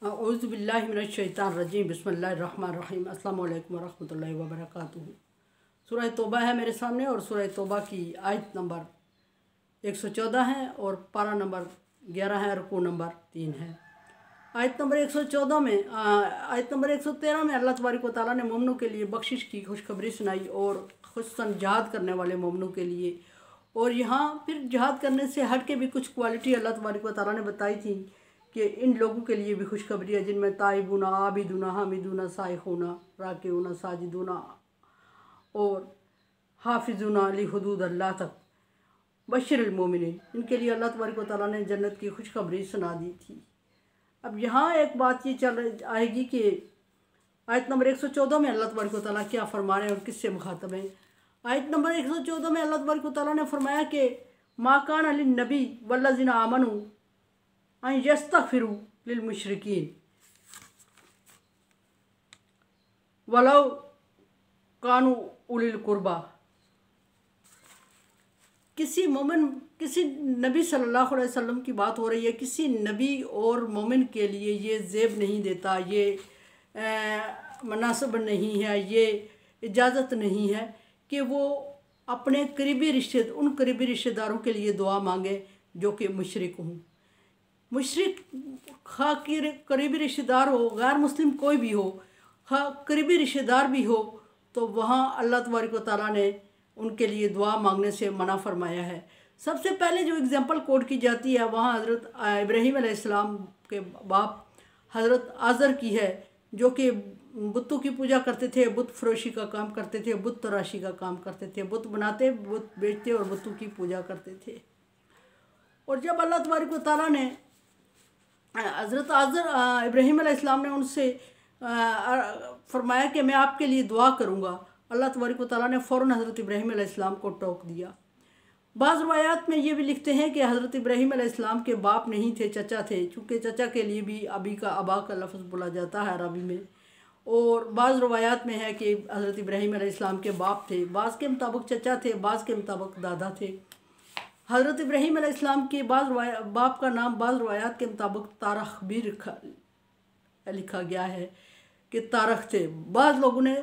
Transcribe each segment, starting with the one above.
औज़ुबिल्लाहिमिनश्शैतानिर्रजीम बिस्मिल्लाहिर्रहमानिर्रहीम अस्सलामु अलैकुम वरहमतुल्लाहि वबरकातुहू। सूरह तौबा है मेरे सामने और सूरह तौबा की आयत नंबर 114 है और पारा नंबर 11 है, रुकू नंबर 3 है। आयत नंबर 114 में आयत नंबर 113 में अल्लाह तबारक व तआला ने मोमिनों के लिए बख्शिश की खुशखबरी सुनाई और खुस्तन जहाद करने वाले मोमिनों के लिए। और यहाँ फिर जहाद करने से हट के भी कुछ क्वालिटी अल्लाह तबारक व तआला ने बताई थी कि इन लोगों के लिए भी खुशखबरी है, जिनमें ताइबुना, आबिदुना, हामिदुना, साइखुना, राकिउना, साजिदुना और हाफिजुना ली हुदूद अल्लाह तक बशरिल मोमिनीन। इनके लिए अल्लाह तबारक व तआला ने जन्नत की खुशखबरी सुना दी थी। अब यहाँ एक बात ये चल आएगी कि आयत नंबर 114 में अल्लाह तबारक व तआला क्या फरमा रहे हैं और किससे मुखातब हैं। आयत नंबर 114 में अल्लाह तबारक व तआला ने फरमाया कि मा कान लिन नबी वल्लज़ीना आमनू अन यस्तगफिरू लिल मुशरिकीन वलौ कानू उलिल कुर्बा। किसी नबी सल्लल्लाहु अलैहि वसल्लम की बात हो रही है। किसी नबी और मोमिन के लिए ये ज़ेब नहीं देता, ये मुनासिब नहीं है, ये इजाज़त नहीं है कि वो अपने उन करीबी रिश्तेदारों के लिए दुआ मांगे जो कि मुशरिक हों। मुशरिक खा की करीबी रिश्तेदार हो, गैर मुस्लिम कोई भी हो, खा करीबी रिश्तेदार भी हो, तो वहाँ अल्लाह तबारक व तआला ने उनके लिए दुआ मांगने से मना फरमाया है। सबसे पहले जो एग्ज़ाम्पल कोट की जाती है वहाँ हज़रत इब्राहीम अलैहिस्सलाम के बाप हज़रत आज़र की है, जो कि बुतों की पूजा करते थे, बुत फरोशी का काम करते थे, बुत तराशी का काम करते थे, बुत बनाते, बुत बेचते और बुतों की पूजा करते थे। और जब अल्लाह तबारक व तआला ने हज़रत आज़र इब्राहीम अलैहिस्सलाम ने उनसे फरमाया कि मैं आपके लिए दुआ करूँगा, अल्लाह तबारक व तआला ने फ़ौरन हज़रत इब्राहीम अलैहिस्सलाम को टोक दिया। बाज़ रवायात में ये भी लिखते हैं कि हज़रत इब्राहीम अलैहिस्सलाम के बाप नहीं थे, चचा थे, चूँकि चचा के लिए भी अबी का अबा का लफ्ज़ बोला जाता है अरबी में। और बाज़ रवायात में है कि हज़रत इब्राहीम अलैहिस्सलाम के बाप थे, बाज़ के मुताबिक चचा थे, बाज़ के मुताबिक दादा थे। हज़रत इब्राहीम अलैहिस्सलाम के बाप का नाम बाज़ रवायात के मुताबिक तारख भी लिखा गया है कि तारख थे। बाज़ लोगों ने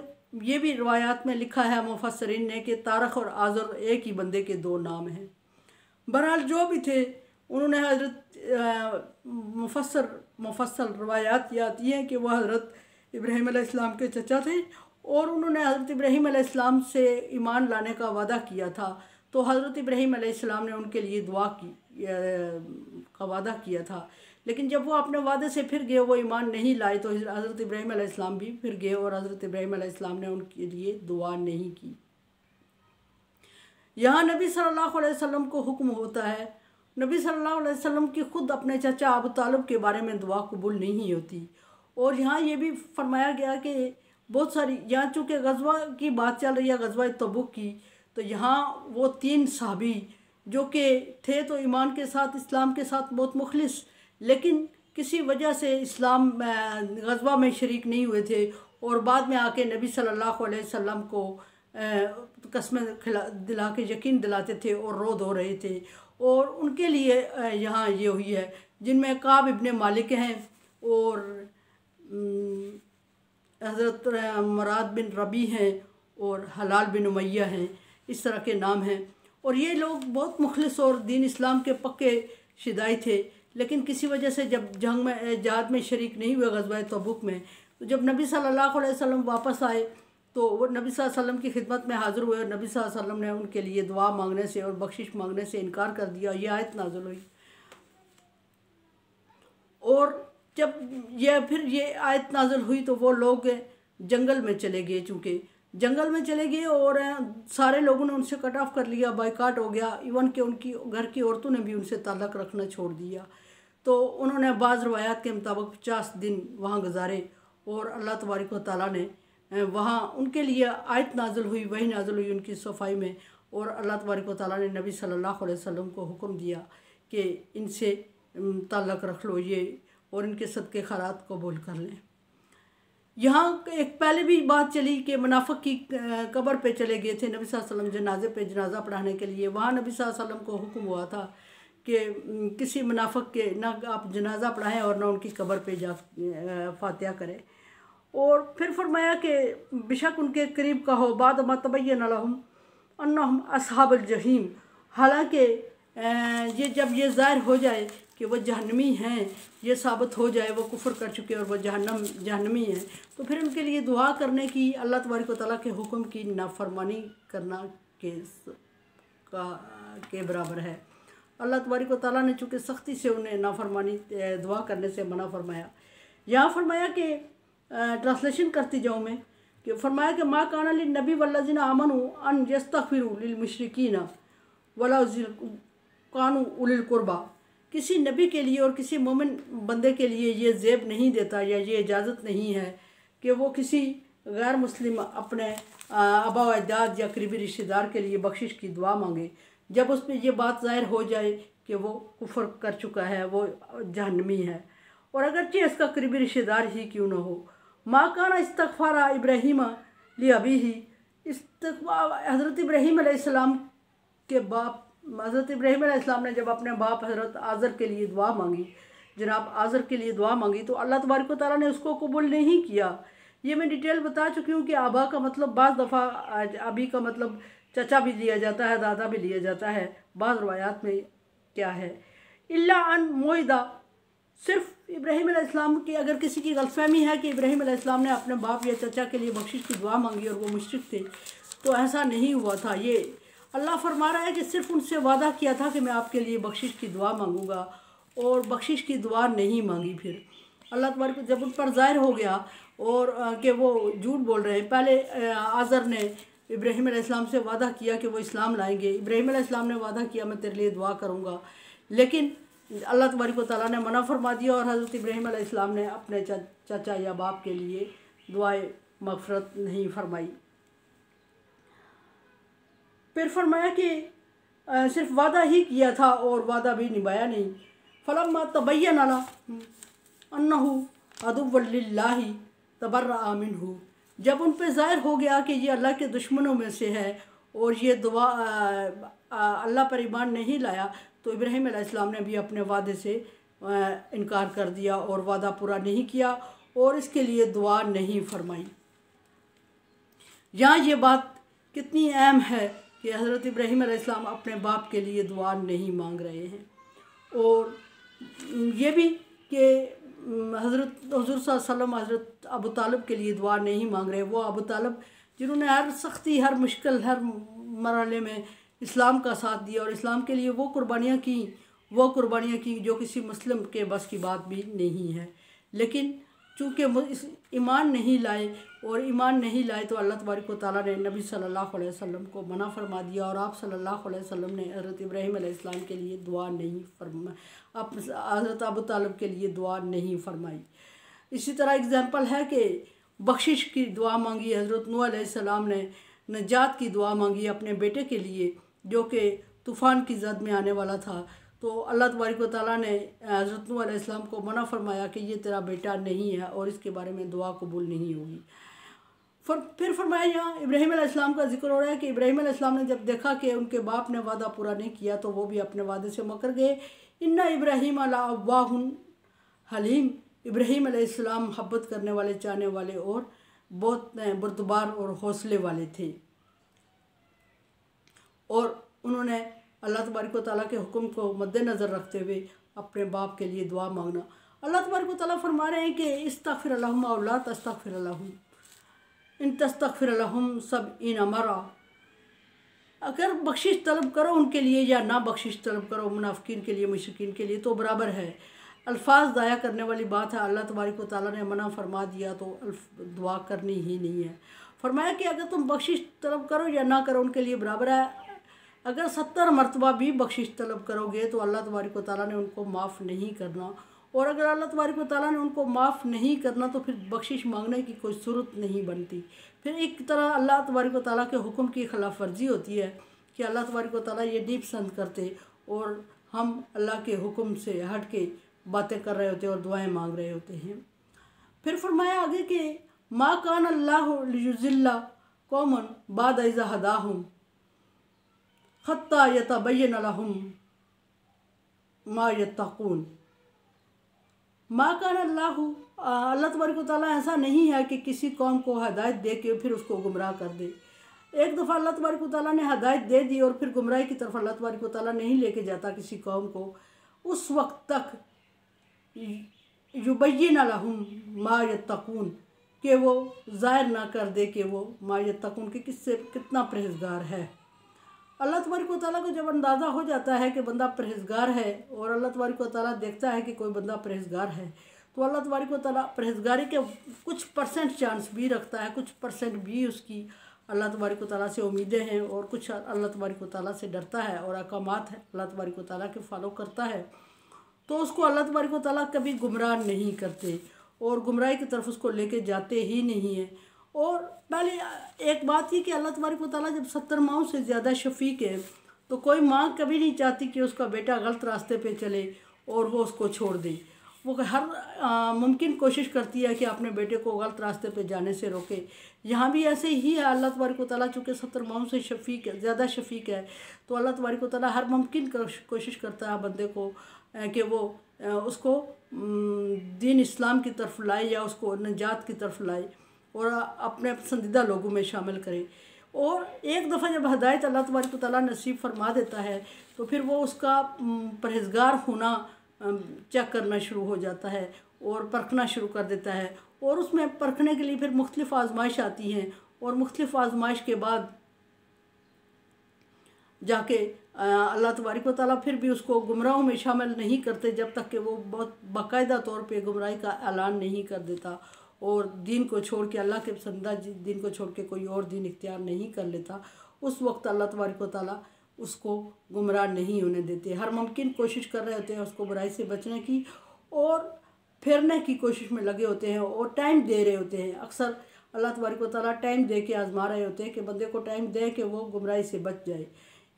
ये भी रवायात में लिखा है मुफस्सरीन ने कि तारख और आज़र एक ही बंदे के दो नाम हैं। बहरहाल जो भी थे, उन्होंने हज़रत मुफस्सल रवायात ये आती हैं कि वह हज़रत इब्राहीम अलैहिस्सलाम के चचा थे और उन्होंने हज़रत इब्राहीम अलैहिस्सलाम से ईमान लाने का वादा किया था। तो हज़रत इब्राहीम अलैहिस्सलाम ने उनके लिए दुआ का वादा किया था, लेकिन जब वो अपने वादे से फिर गए, वो ईमान नहीं लाए, तो हज़रत इब्राहीम अलैहिस्सलाम भी फिर गए और हज़रत इब्राहीम अलैहिस्सलाम ने उनके लिए दुआ नहीं की। यहाँ नबी सल्लल्लाहु अलैहि वसल्लम को हुक्म होता है, नबी सल्लल्लाहु अलैहि वसल्लम की ख़ुद अपने चाचा अबू तालिब के बारे में दुआ कबूल नहीं होती। और यहाँ ये भी फरमाया गया कि बहुत सारी, यहाँ चूँकि गज़वा की बात चल रही है, गज़वा तबूक की, तो यहाँ वो 3 सहाबी जो कि थे तो ईमान के साथ, इस्लाम के साथ बहुत मुखलिस, लेकिन किसी वजह से इस्लाम गज़वा में शरीक नहीं हुए थे और बाद में आके नबी सल्लल्लाहु अलैहि वसल्लम को कस्में दिला के यकीन दिलाते थे और रो धो रहे थे। और उनके लिए यहाँ ये हुई है, जिनमें काब इब्ने मालिक हैं और हज़रत मुराद बिन रबी हैं और हलाल बिन उमैया हैं, इस तरह के नाम हैं। और ये लोग बहुत मुखलिस और दीन इस्लाम के पक्के शिदाई थे, लेकिन किसी वजह से जब जंग में जहाद में शरीक नहीं हुए गज़वा तबूक में, तो जब नबी सल्लल्लाहु अलैहि वसल्लम वापस आए तो वो नबी सल्लल्लाहु अलैहि वसल्लम की खिदमत में हाज़िर हुए और नबी सल्लल्लाहु अलैहि वसल्लम ने उनके लिए दुआ मांगने से और बख्शिश मांगने से इनकार कर दिया। ये आयत नाज़िल हुई। और जब ये आयत नाज़िल हुई तो वो लोग जंगल में चले गए, चूँकि जंगल में चले गए और सारे लोगों ने उनसे कट ऑफ कर लिया, बाइकाट हो गया। इवन के उनकी घर की औरतों ने भी उनसे ताल्लुक़ रखना छोड़ दिया। तो उन्होंने बाज़ रवायात के मुताबिक 50 दिन वहाँ गुजारे और अल्लाह तबारक व तआला ने वहाँ उनके लिए आयत नाज़िल हुई, वही नाज़िल हुई उनकी सफाई में। और अल्लाह तबारक व तआला ने नबी सल्लल्लाहु अलैहि वसल्लम को हुक्म दिया कि इनसे ताल्लुक़ रख लो ये और इनके सदक़े खैरात कबूल कर लें। यहाँ एक पहले भी बात चली कि मुनाफिक की कब्र पे चले गए थे नबी सल्लल्लाहु अलैहि वसल्लम जनाजे पे जनाजा पढ़ाने के लिए। वहाँ नबी सल्लल्लाहु अलैहि वसल्लम को हुक्म हुआ था कि किसी मुनाफिक के ना आप जनाजा पढ़ाएं और ना उनकी कब्र पे जा फातिहा करें। और फिर फरमाया कि बेशक उनके करीब का हो बाद मा तबय्यन लहुम अन्नहुम अस्हाबुल जहीम, हालांकि ये जब ये ज़ाहिर हो जाए कि वह जहन्नमी हैं, ये साबित हो जाए वो कुफ्र कर चुके और वह जहन्नमी हैं, तो फिर उनके लिए दुआ करने की अल्लाह तबारक व तआला के हुक्म की नाफरमानी करना के बराबर है। अल्लाह तबारक व तआला ने चूँकि सख्ती से उन्हें नाफरमानी दुआ करने से मना फरमाया। यहाँ फरमाया कि ट्रांसलेशन करती जाऊँ मैं कि फरमाया कि मा काना लिन नबी वल्लज़ीना आमनू अन यस्तगफिरू लिल मुशरिकीना वला कानू उलिल कुर्बा, किसी नबी के लिए और किसी मोमिन बंदे के लिए ये ज़ेब नहीं देता या ये इजाज़त नहीं है कि वो किसी गैर मुस्लिम अपने आबा व अजदाद या करीबी रिश्तेदार के लिए बख्शिश की दुआ मांगे जब उस पर यह बात ज़ाहिर हो जाए कि वो कुफ्र कर चुका है, वो जहन्नमी है, और अगरचे इसका करीबी रिश्तेदार ही क्यों न हो। माँ काना इस्तग़फ़ारा इब्राहीम लि अबीही, हज़रत इब्राहीम अलैहिस्सलाम के बाप हज़रत इब्राहीम अलैहिस्सलाम ने जब अपने बाप हज़रत आज़र के लिए दुआ मांगी, जनाब आज़र के लिए दुआ मांगी, तो अल्लाह तबारक व तआला ने उसको कबूल नहीं किया। ये मैं डिटेल बता चुकी हूँ कि आबा का मतलब बाज़ दफ़ा अभी का मतलब चचा भी लिया जाता है, दादा भी लिया जाता है, बाज़ रवायात में क्या है इल्ला अन मोइदा, सिर्फ इब्राहीम अलैहिस्सलाम की अगर किसी की गलतफहमी है कि इब्राहीम अलैहिस्सलाम ने अपने बाप या चचा के लिए बख्शिश की दुआ मांगी और वो मुशरिक थे, तो ऐसा नहीं हुआ था। ये अल्लाह फरमा रहा है कि सिर्फ उनसे वादा किया था कि मैं आपके लिए बख्शिश की दुआ मांगूंगा, और बख्शिश की दुआ नहीं मांगी। फिर अल्लाह तबारक जब उन पर ज़ाहिर हो गया और कि वो झूठ बोल रहे हैं, पहले आज़र ने इब्राहीम अलैहिस्सलाम से वादा किया कि वो इस्लाम लाएंगे, इब्राहीम अलैहिस्सलाम ने वादा किया मैं तेरे लिए दुआ करूँगा, लेकिन अल्लाह तबारक व तआला ने मना फरमा दिया और हज़रत इब्राहीम अलैहिस्सलाम ने अपने चाचा या बाप के लिए दुआए मग़फ़िरत नहीं फरमाई। फिर फरमाया कि सिर्फ वादा ही किया था और वादा भी निभाया नहीं। फलम्मा तबय्यना लहु अन्नहु अदुव्वुल लिल्लाहि तबर्रअ मिन्हु, जब उन पे ज़ाहिर हो गया कि ये अल्लाह के दुश्मनों में से है और ये दुआ अल्लाह पर ईमान नहीं लाया, तो इब्राहीम अलैहिस्सलाम ने भी अपने वादे से इनकार कर दिया और वादा पूरा नहीं किया और इसके लिए दुआ नहीं फरमाई। यहाँ ये बात कितनी अहम है कि हज़रत इब्राहीम अलैहिस्सलाम अपने बाप के लिए दुआ नहीं मांग रहे हैं, और ये भी कि हज़रत हुज़ूर सल्लल्लाहु अलैहि वसल्लम हज़रत अबू तालिब के लिए दुआ नहीं मांग रहे। वो अबू तालिब जिन्होंने हर सख्ती, हर मुश्किल, हर मरहले में इस्लाम का साथ दिया और इस्लाम के लिए वो कुर्बानियाँ की जो किसी मुस्लिम के बस की बात भी नहीं है, लेकिन चूँकि ईमान नहीं लाए और ईमान नहीं लाए तो अल्लाह तबारक व तआला ने नबी सल्लल्लाहु अलैहि वसल्लम को मना फरमा दिया और आप सल्लल्लाहु अलैहि वसल्लम ने हज़रत इब्राहीम अलैहिस्सलाम के लिए दुआ नहीं फरमाई, हज़रत अबू तालिब के लिए दुआ नहीं फरमाई। इसी तरह एग्जाम्पल है कि बख्शिश की दुआ मांगी, हज़रत नूह अलैहिस्सलाम ने नजात की दुआ मांगी अपने बेटे के लिए जो कि तूफ़ान की ज़द में आने वाला था, तो अल्लाह तबारक व तआला ने हज़रत नूह अलैहिस्सलाम को मना फरमाया कि ये तेरा बेटा नहीं है और इसके बारे में दुआ कबूल नहीं होगी। फिर फरमाया यहाँ इब्राहीम अलैहिस्सलाम का जिक्र हो रहा है कि इब्राहीम अलैहिस्सलाम ने जब देखा कि उनके बाप ने वादा पूरा नहीं किया तो वो भी अपने वादे से मुकर गए। इन्ना इब्राहीम लअव्वाहुन हलीम, इब्राहीम अलैहिस्सलाम मोहब्बत करने वाले, चाहने वाले और बहुत बुर्दबार और हौसले वाले थे, और उन्होंने अल्लाह तबारक व तआला के हुक्म को मद्देनज़र रखते हुए अपने बाप के लिए दुआ मांगना। अल्लाह तबारक व तआला फरमा रहे हैं कि इस्तग़फिर लहुम औ ला तस्तग़फिर लहुम इन तस्तग़फिर लहुम सबईना मर्रा, अगर बख्शिश तलब करो उनके लिए या ना बख्शिश तलब करो मुनाफिकीन के लिए, मुशरिकीन के लिए, तो बराबर है। अल्फाज दाया करने वाली बात है। अल्लाह तबारक व तआला ने मना फरमा दिया तो दुआ करनी ही नहीं है। फरमाया कि अगर तुम बख्शिश तलब करो या ना करो उनके लिए बराबर है। अगर 70 मरतबा भी बख्शिश तलब करोगे तो अल्लाह तबारक व तआला ने उनको माफ़ नहीं करना, और अगर अल्लाह तबारक व तआला ने उनको माफ़ नहीं करना तो फिर बख्शिश मांगने की कोई सूरत नहीं बनती। फिर एक तरह अल्लाह तबारक व तआला के हुक्म की खिलाफ वर्जी होती है कि अल्लाह तबारक व तआला ये नहीं पसंद करते और हम अल्लाह के हुक्म से हट के बातें कर रहे होते हैं और दुआएं मांग रहे होते हैं। फिर फरमाया आगे कि मा कान अल्लाहु लियुज़िल्ला कौमन बाद इज़ हदाहुम हत्ता यतबय्यन लहुम मा यत्तकून। मा कान अल्लाह तबारक व तआला ऐसा नहीं है कि किसी कौम को हदायत दे के फिर उसको गुमराह कर दे। एक दफ़ा अल्लाह तबारक व तआला ने हदायत दे दी और फिर गुमराही की तरफ अल्लाह तबारक व तआला नहीं लेके जाता किसी कौम को, उस वक्त तक युबय्यिन लहुम मा यत्तकून, कि वो ज़ाहिर ना कर दे कि वो मा यत्तकून के किससे कितना परहेज़गार है। अल्लाह तबारक व तआला को जब अंदाज़ा हो जाता है कि बंदा परहेज़गार है और अल्लाह तबारक व तआला देखता है कि कोई बंदा परहेज़गार है, तो अल्लाह तबारक व तआला परहेज़गारी के कुछ परसेंट चांस भी रखता है, कुछ परसेंट भी उसकी अल्लाह तबारक व तआला से उम्मीदें हैं और कुछ अल्लाह तबारक व तआला से डरता है और अहकामात है अल्लाह तबारक व तआला के फॉलो करता है, तो उसको अल्लाह तबारक व तआला कभी गुमराह नहीं करते और गुमराही की तरफ उसको लेके जाते ही नहीं हैं। और पहले एक बात ही कि अल्लाह तबारक व तआला जब 70 माओं से ज़्यादा शफीक है, तो कोई माँ कभी नहीं चाहती कि उसका बेटा गलत रास्ते पे चले और वो उसको छोड़ दे। वो हर मुमकिन कोशिश करती है कि अपने बेटे को गलत रास्ते पे जाने से रोके। यहाँ भी ऐसे ही है। अल्लाह तबारक व तआला चूँकि 70 माओं से शफीक है, ज़्यादा शफीक है, तो अल्लाह तबारक व तआला हर मुमकिन कोशिश करता है बंदे को कि वो उसको दीन इस्लाम की तरफ लाए या उसको नजात की तरफ लाए और अपने पसंदीदा लोगों में शामिल करे। और एक दफ़ा जब हदायत अल्लाह तबारक व तआला नसीब फरमा देता है, तो फिर वो उसका परहेज़गार होना चेक करना शुरू हो जाता है और परखना शुरू कर देता है। और उसमें परखने के लिए फिर मुख्तलिफ़ आजमाइश आती हैं और मुख्तलिफ़ आजमाइश के बाद जाके अल्लाह तबारक व तआला फिर भी उसको गुमराहों में शामिल नहीं करते जब तक कि वो बहुत बाकायदा तौर पे गुमराही का ऐलान नहीं कर देता और दीन को छोड़ के, अल्लाह के पसंदीदा दीन को छोड़ के कोई और दीन इख्तियार नहीं कर लेता। उस वक्त अल्लाह तबारक व तआला उसको गुमराह नहीं होने देते। हर मुमकिन कोशिश कर रहे होते हैं उसको बुराई से बचने की और फेरने की कोशिश में लगे होते हैं और टाइम दे रहे होते हैं। अक्सर अल्लाह तबारक व तआला टाइम दे के आजमा रहे होते हैं कि बंदे को टाइम दे कि वो गुमराही से बच जाए।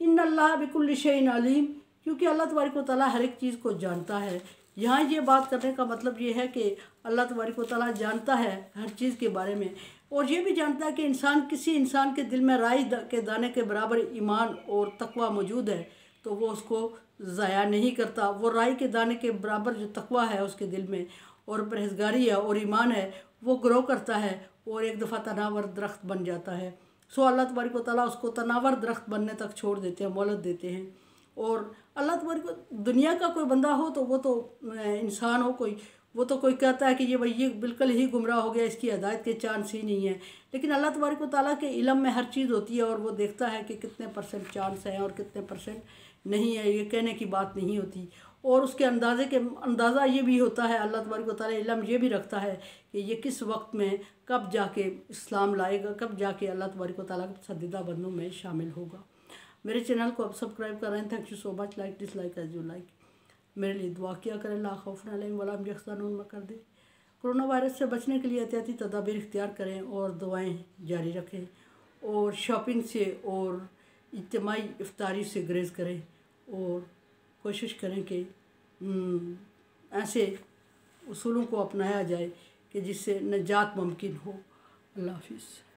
इन्नल्लाह बिकुल्लि शैइन अलीम, क्योंकि अल्लाह तबारक व तआला हर एक चीज़ को जानता है। यहाँ ये बात करने का मतलब ये है कि अल्लाह तबारक व तआला जानता है हर चीज़ के बारे में और ये भी जानता है कि किसी इंसान के दिल में राई के दाने के बराबर ईमान और तकवा मौजूद है, तो वो उसको ज़ाया नहीं करता। वो राई के दाने के बराबर जो तकवा है उसके दिल में और परहेज़गारी है और ईमान है, वो ग्रो करता है और एक दफ़ा तनावर दरख्त बन जाता है। सो अल्लाह तबारक व तआला उसको तनावर दरख्त बनने तक छोड़ देते हैं, मोहलत देते हैं। और अल्लाह तबारक दुनिया का कोई बंदा हो तो वो तो इंसान हो कोई, वो तो कोई कहता है कि ये भाई ये बिल्कुल ही गुमराह हो गया, इसकी हदायत के चांस ही नहीं है। लेकिन अल्लाह तबारक व तआला के इल्म में हर चीज़ होती है और वो देखता है कि कितने परसेंट चांस हैं और कितने परसेंट नहीं है। ये कहने की बात नहीं होती। और उसके अंदाज़ा ये भी होता है, अल्लाह तबारक व तआला इल्म ये भी रखता है कि ये किस वक्त में कब जाके इस्लाम लाएगा, कब जाके अल्लाह तबारक व तआला के पसंदीदा बंदों में शामिल होगा। मेरे चैनल को अब सब्सक्राइब कर रहे हैं। Thank you so much. Like dislike as you like. मेरे लिए दुआ किया करें। ला खौफुन अलैहिम वला हुम यहज़नून में कर दे। कोरोना वायरस से बचने के लिए एहतियाती तदाबीर इख्तियार करें और दवाएँ जारी रखें और शॉपिंग से और इज्तिमाई इफ्तारी से गुरेज़ करें और कोशिश करें कि ऐसे उसूलों को अपनाया जाए कि जिससे नजात मुमकिन हो। अल्लाह हाफ़िज़।